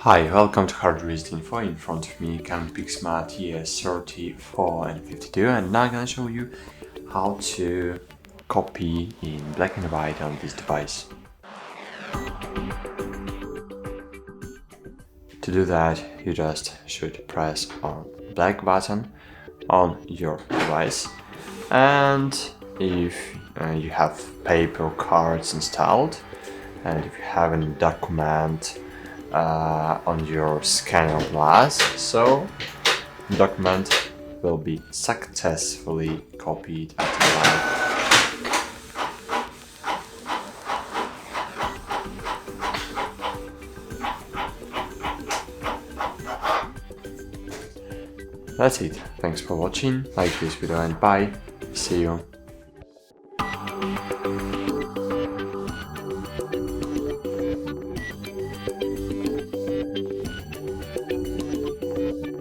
Hi, welcome to HardReset.Info. In front of me, Canon TS3452, and now I'm gonna show you how to copy in black and white on this device. To do that, you just should press on black button on your device, and if you have paper cards installed, and if you have any document on your scanner glass, so the document will be successfully copied at the live. That's it. Thanks for watching. Like this video and bye. See you.